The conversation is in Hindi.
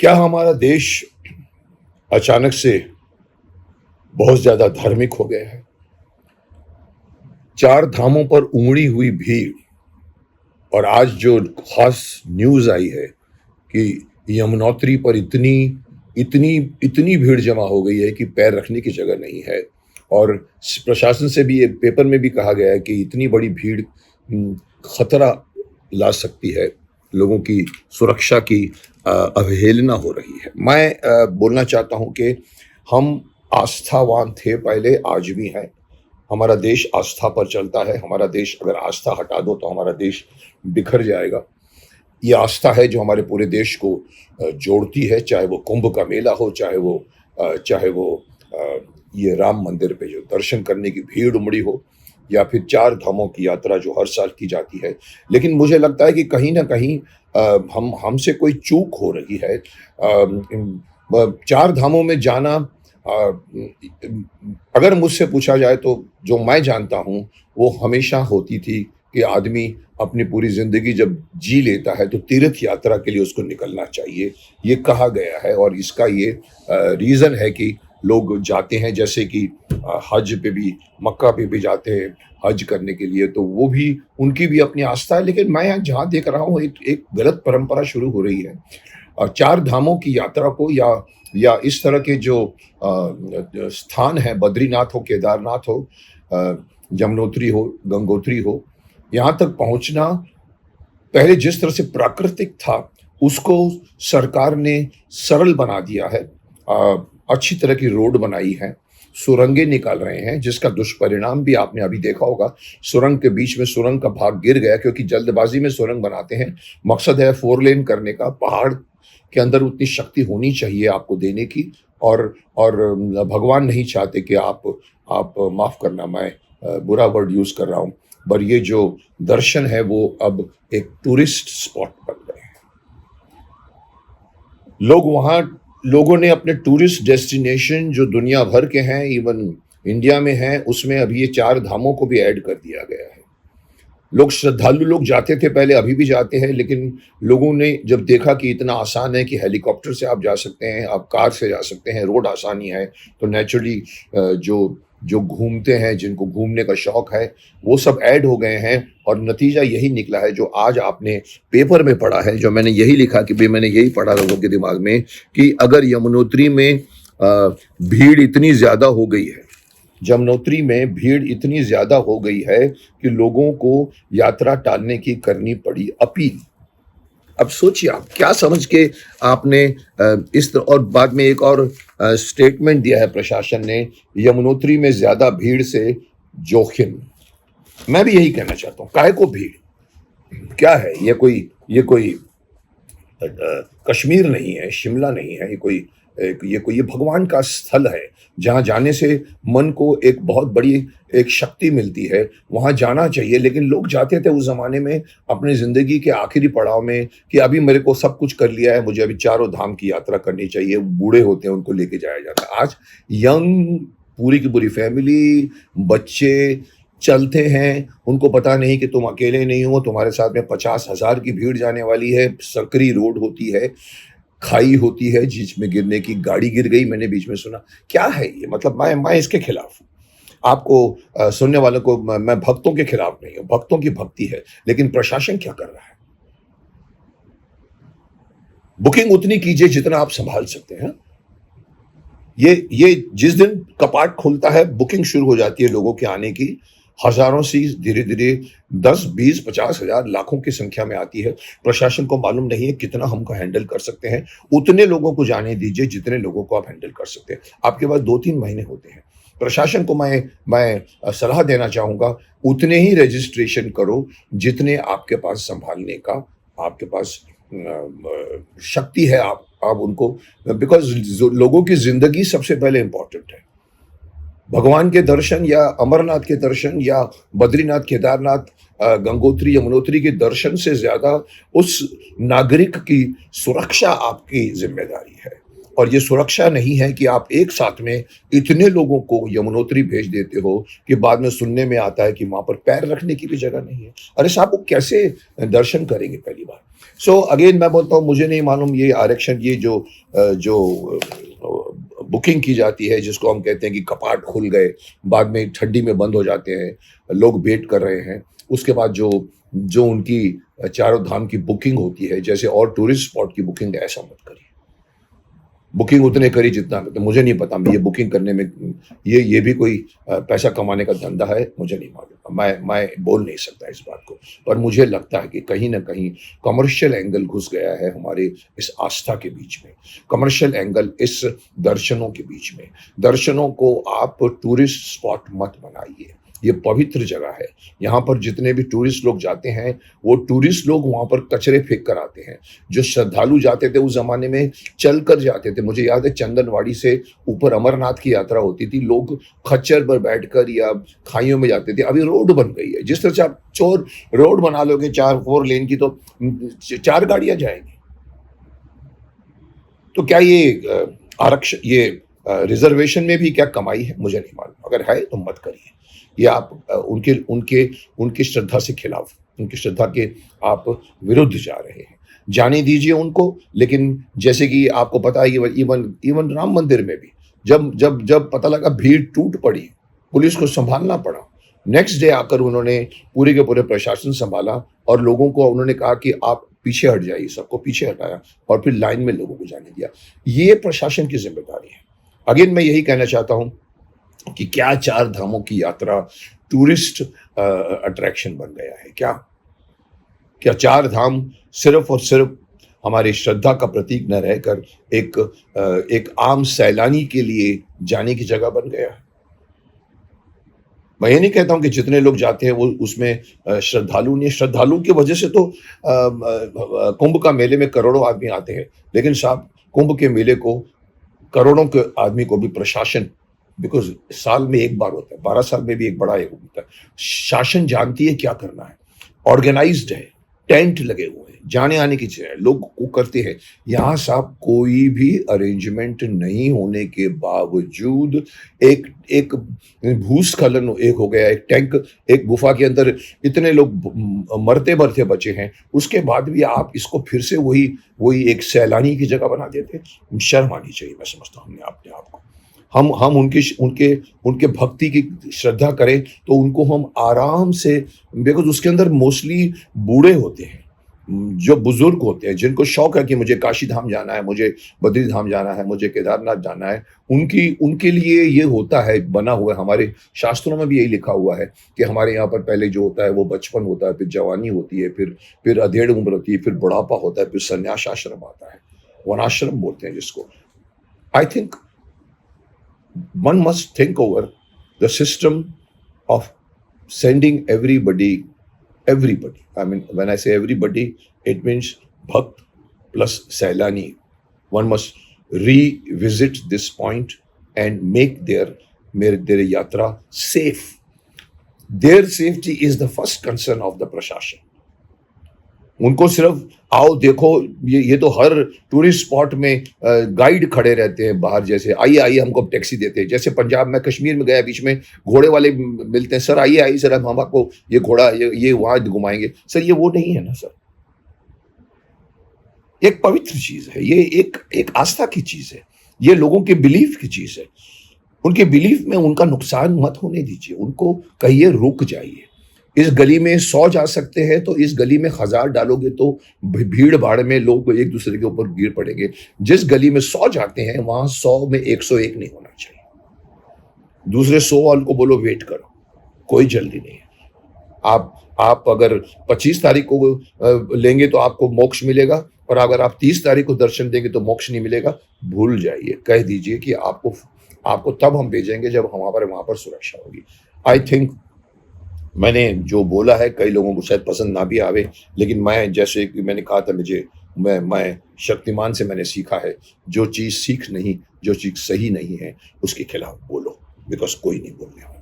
क्या हमारा देश अचानक से बहुत ज्यादा धार्मिक हो गया है? चार धामों पर उमड़ी हुई भीड़ और आज जो खास न्यूज आई है कि यमुनोत्री पर इतनी इतनी इतनी भीड़ जमा हो गई है कि पैर रखने की जगह नहीं है। और प्रशासन से भी, ये पेपर में भी कहा गया है कि इतनी बड़ी भीड़ खतरा ला सकती है, लोगों की सुरक्षा की अवहेलना हो रही है। मैं बोलना चाहता हूं कि हम आस्थावान थे पहले, आज भी हैं। हमारा देश आस्था पर चलता है। हमारा देश, अगर आस्था हटा दो तो हमारा देश बिखर जाएगा। ये आस्था है जो हमारे पूरे देश को जोड़ती है, चाहे वो कुंभ का मेला हो, चाहे वो ये राम मंदिर पे जो दर्शन करने की भीड़ उमड़ी हो, या फिर चार धामों की यात्रा जो हर साल की जाती है। लेकिन मुझे लगता है कि कहीं ना कहीं हमसे कोई चूक हो रही है। चार धामों में जाना, अगर मुझसे पूछा जाए तो जो मैं जानता हूं वो हमेशा होती थी कि आदमी अपनी पूरी जिंदगी जब जी लेता है तो तीर्थ यात्रा के लिए उसको निकलना चाहिए, ये कहा गया है। और इसका ये रीजन है कि लोग जाते हैं, जैसे कि हज पे भी, मक्का पे भी जाते हैं हज करने के लिए, तो वो भी, उनकी भी अपनी आस्था है। लेकिन मैं यहाँ जहाँ देख रहा हूँ एक गलत परंपरा शुरू हो रही है। और चार धामों की यात्रा को, या इस तरह के जो स्थान है, बद्रीनाथ हो, केदारनाथ हो, यमुनोत्री हो, गंगोत्री हो, यहाँ तक पहुंचना पहले जिस तरह से प्राकृतिक था उसको सरकार ने सरल बना दिया है। अच्छी तरह की रोड बनाई है, सुरंगें निकाल रहे हैं, जिसका दुष्परिणाम भी आपने अभी देखा होगा। सुरंग के बीच में सुरंग का भाग गिर गया क्योंकि जल्दबाजी में सुरंग बनाते हैं। मकसद है 4 लेन करने का। पहाड़ के अंदर उतनी शक्ति होनी चाहिए आपको देने की, और भगवान नहीं चाहते कि आप माफ करना, मैं बुरा वर्ड यूज कर रहा हूं, पर ये जो दर्शन है वो अब एक टूरिस्ट स्पॉट बन गए हैं। लोगों ने अपने टूरिस्ट डेस्टिनेशन जो दुनिया भर के हैं, इवन इंडिया में हैं, उसमें अभी ये चार धामों को भी ऐड कर दिया गया है। श्रद्धालु लोग जाते थे पहले, अभी भी जाते हैं, लेकिन लोगों ने जब देखा कि इतना आसान है कि हेलीकॉप्टर से आप जा सकते हैं, आप कार से जा सकते हैं, रोड आसानी है, तो नेचुरली जो घूमते हैं, जिनको घूमने का शौक है, वो सब ऐड हो गए हैं। और नतीजा यही निकला है जो आज आपने पेपर में पढ़ा है, जो मैंने यही लिखा कि भाई मैंने यही पढ़ा लोगों के दिमाग में, कि अगर यमुनोत्री में भीड़ इतनी ज्यादा हो गई है, यमुनोत्री में भीड़ इतनी ज्यादा हो गई है कि लोगों को यात्रा टालने की करनी पड़ी अपील। अब सोचिए आप क्या समझ के आपने इस तरह, और बाद में एक और स्टेटमेंट दिया है प्रशासन ने, यमुनोत्री में ज्यादा भीड़ से जोखिम। मैं भी यही कहना चाहता हूँ, काहे को भीड़? क्या है ये कोई कश्मीर नहीं है, शिमला नहीं है, ये भगवान का स्थल है जहां जाने से मन को एक बहुत बड़ी एक शक्ति मिलती है, वहां जाना चाहिए। लेकिन लोग जाते थे उस जमाने में अपनी जिंदगी के आखिरी पड़ाव में कि अभी मेरे को सब कुछ कर लिया है, मुझे अभी चारों धाम की यात्रा करनी चाहिए। बूढ़े होते हैं, उनको लेके जाया जाता है। आज यंग, पूरी की पूरी फैमिली, बच्चे चलते हैं, उनको पता नहीं कि तुम अकेले नहीं हो, तुम्हारे साथ में 50,000 की भीड़ जाने वाली है। सकरी रोड होती है, खाई होती है जिसमें गिरने की, गाड़ी गिर गई मैंने बीच में सुना। क्या है ये? मतलब मैं इसके खिलाफ हूं। आपको सुनने वालों को, मैं भक्तों के खिलाफ नहीं हूं, भक्तों की भक्ति है। लेकिन प्रशासन क्या कर रहा है? बुकिंग उतनी कीजिए जितना आप संभाल सकते हैं। ये जिस दिन कपाट खुलता है, बुकिंग शुरू हो जाती है लोगों के आने की, हजारों से धीरे धीरे 10, 20, 50,000, लाखों की संख्या में आती है। प्रशासन को मालूम नहीं है कितना हमको हैंडल कर सकते हैं। उतने लोगों को जाने दीजिए जितने लोगों को आप हैंडल कर सकते हैं। आपके पास 2-3 महीने होते हैं। प्रशासन को मैं सलाह देना चाहूंगा, उतने ही रजिस्ट्रेशन करो जितने आपके पास संभालने का आपके पास शक्ति है। आप उनको, बिकॉज लोगों की जिंदगी सबसे पहले इंपॉर्टेंट है। भगवान के दर्शन, या अमरनाथ के दर्शन, या बद्रीनाथ, केदारनाथ, गंगोत्री, यमुनोत्री के दर्शन से ज्यादा उस नागरिक की सुरक्षा आपकी जिम्मेदारी है। और ये सुरक्षा नहीं है कि आप एक साथ में इतने लोगों को यमुनोत्री भेज देते हो कि बाद में सुनने में आता है कि वहाँ पर पैर रखने की भी जगह नहीं है। अरे साहब, वो कैसे दर्शन करेंगे पहली बार? सो अगेन मैं बोलता हूँ, मुझे नहीं मालूम ये आरक्षण, ये जो बुकिंग की जाती है, जिसको हम कहते हैं कि कपाट खुल गए, बाद में ठंडी में बंद हो जाते हैं, लोग वेट कर रहे हैं। उसके बाद जो जो उनकी चारों धाम की बुकिंग होती है, जैसे और टूरिस्ट स्पॉट की बुकिंग है, ऐसा मत करिए। बुकिंग उतने करी जितना, तो मुझे नहीं पता ये बुकिंग करने में ये भी कोई पैसा कमाने का धंधा है, मुझे नहीं मालूम। मैं बोल नहीं सकता इस बात को, पर मुझे लगता है कि कहीं ना कहीं कमर्शियल एंगल घुस गया है हमारे इस आस्था के बीच में, कमर्शियल एंगल इस दर्शनों के बीच में। दर्शनों को आप टूरिस्ट स्पॉट मत बनाइए, ये पवित्र जगह है। यहाँ पर जितने भी टूरिस्ट लोग जाते हैं, वो टूरिस्ट लोग वहाँ पर कचरे फेंक कर आते हैं। जो श्रद्धालु जाते थे उस जमाने में चल कर जाते थे। मुझे याद है चंदनवाड़ी से ऊपर अमरनाथ की यात्रा होती थी, लोग खच्चर पर बैठकर या खाइयों में जाते थे। अभी रोड बन गई है, जिस तरह से आप चोर रोड बना लोगे 4 लेन की, तो 4 गाड़ियां जाएंगी। तो क्या ये आरक्षण, ये रिजर्वेशन में भी क्या कमाई है? मुझे नहीं मालूम। अगर है तो मत करिए। ये आप उनके उनके उनकी श्रद्धा से खिलाफ, उनकी श्रद्धा के आप विरुद्ध जा रहे हैं। जाने दीजिए उनको। लेकिन जैसे कि आपको पता है, इवन इवन राम मंदिर में भी जब जब जब पता लगा भीड़ टूट पड़ी, पुलिस को संभालना पड़ा। नेक्स्ट डे आकर उन्होंने पूरे के पूरे प्रशासन संभाला और लोगों को उन्होंने कहा कि आप पीछे हट जाइए। सबको पीछे हटाया और फिर लाइन में लोगों को जाने दिया। ये प्रशासन की जिम्मेदारी है। अगेन मैं यही कहना चाहता हूं कि क्या 4 धामों की यात्रा टूरिस्ट अट्रैक्शन बन गया है? क्या क्या 4 धाम सिर्फ और सिर्फ हमारी श्रद्धा का प्रतीक न रहकर एक आम सैलानी के लिए जाने की जगह बन गया है? मैं ये नहीं कहता हूं कि जितने लोग जाते हैं वो उसमें श्रद्धालु नहीं। श्रद्धालु की वजह से तो कुंभ का मेले में करोड़ों आदमी आते हैं। लेकिन साहब, कुंभ के मेले को, करोड़ों के आदमी को भी प्रशासन, बिकॉज साल में एक बार होता है, 12 साल में भी एक बड़ा एक होता है, शासन जानती है क्या करना है, ऑर्गेनाइज्ड है, टेंट लगे हुए हैं, जाने आने की चीजें लोग को करते हैं। यहाँ साहब कोई भी अरेंजमेंट नहीं होने के बावजूद एक एक भूस्खलन एक हो गया, एक टैंक, एक गुफा के अंदर इतने लोग मरते मरते बचे हैं। उसके बाद भी आप इसको फिर से वही वही एक सैलानी की जगह बना देते हैं। शर्म आनी चाहिए, मैं समझता हूँ हमने अपने आप को। हम उनके उनके उनके भक्ति की श्रद्धा करें तो उनको हम आराम से, बिकॉज उसके अंदर मोस्टली बूढ़े होते हैं, जो बुजुर्ग होते हैं, जिनको शौक है कि मुझे काशी धाम जाना है, मुझे बद्री धाम जाना है, मुझे केदारनाथ जाना है। उनके लिए ये होता है, बना हुआ है। हमारे शास्त्रों में भी यही लिखा हुआ है कि हमारे यहाँ पर पहले जो होता है वो बचपन होता है, फिर जवानी होती है, फिर अधेड़ उम्र होती है, फिर बुढ़ापा होता है, फिर संन्यास आश्रम आता है, वनाश्रम बोलते हैं जिसको। I think one must think over the system of sending everybody. I mean, when I say everybody, it means Bhakt plus Sailani. One must revisit this point and make their yatra safe. Their safety is the first concern of the Prashashan. उनको सिर्फ आओ देखो, ये तो हर टूरिस्ट स्पॉट में गाइड खड़े रहते हैं बाहर, जैसे आइए आइए हमको टैक्सी देते हैं। जैसे पंजाब में, कश्मीर में गया, बीच में घोड़े वाले मिलते हैं, सर आइए आइए सर, हम आपको ये घोड़ा ये वहां घुमाएंगे। सर ये वो नहीं है ना सर, एक पवित्र चीज है, ये एक आस्था की चीज है, ये लोगों के बिलीफ की चीज है। उनके बिलीफ में उनका नुकसान मत होने दीजिए, उनको कहिए रुक जाइए। इस गली में 100 जा सकते हैं तो इस गली में 1000 डालोगे तो भीड़ भाड़ में लोग एक दूसरे के ऊपर गिर पड़ेंगे। जिस गली में 100 जाते हैं वहां 100 में 101 नहीं होना चाहिए। दूसरे 100 वालों को बोलो वेट करो, कोई जल्दी नहीं है। आप अगर 25 तारीख को लेंगे तो आपको मोक्ष मिलेगा, और अगर आप 30 तारीख को दर्शन देंगे तो मोक्ष नहीं मिलेगा। भूल जाइए, कह दीजिए कि आपको तब हम भेजेंगे जब वहां पर सुरक्षा होगी। आई थिंक मैंने जो बोला है कई लोगों को शायद पसंद ना भी आवे, लेकिन मैं, जैसे कि मैंने कहा था, मैं शक्तिमान से मैंने सीखा है, जो चीज जो चीज सही नहीं है उसके खिलाफ बोलो, बिकॉज कोई नहीं बोलने वाला।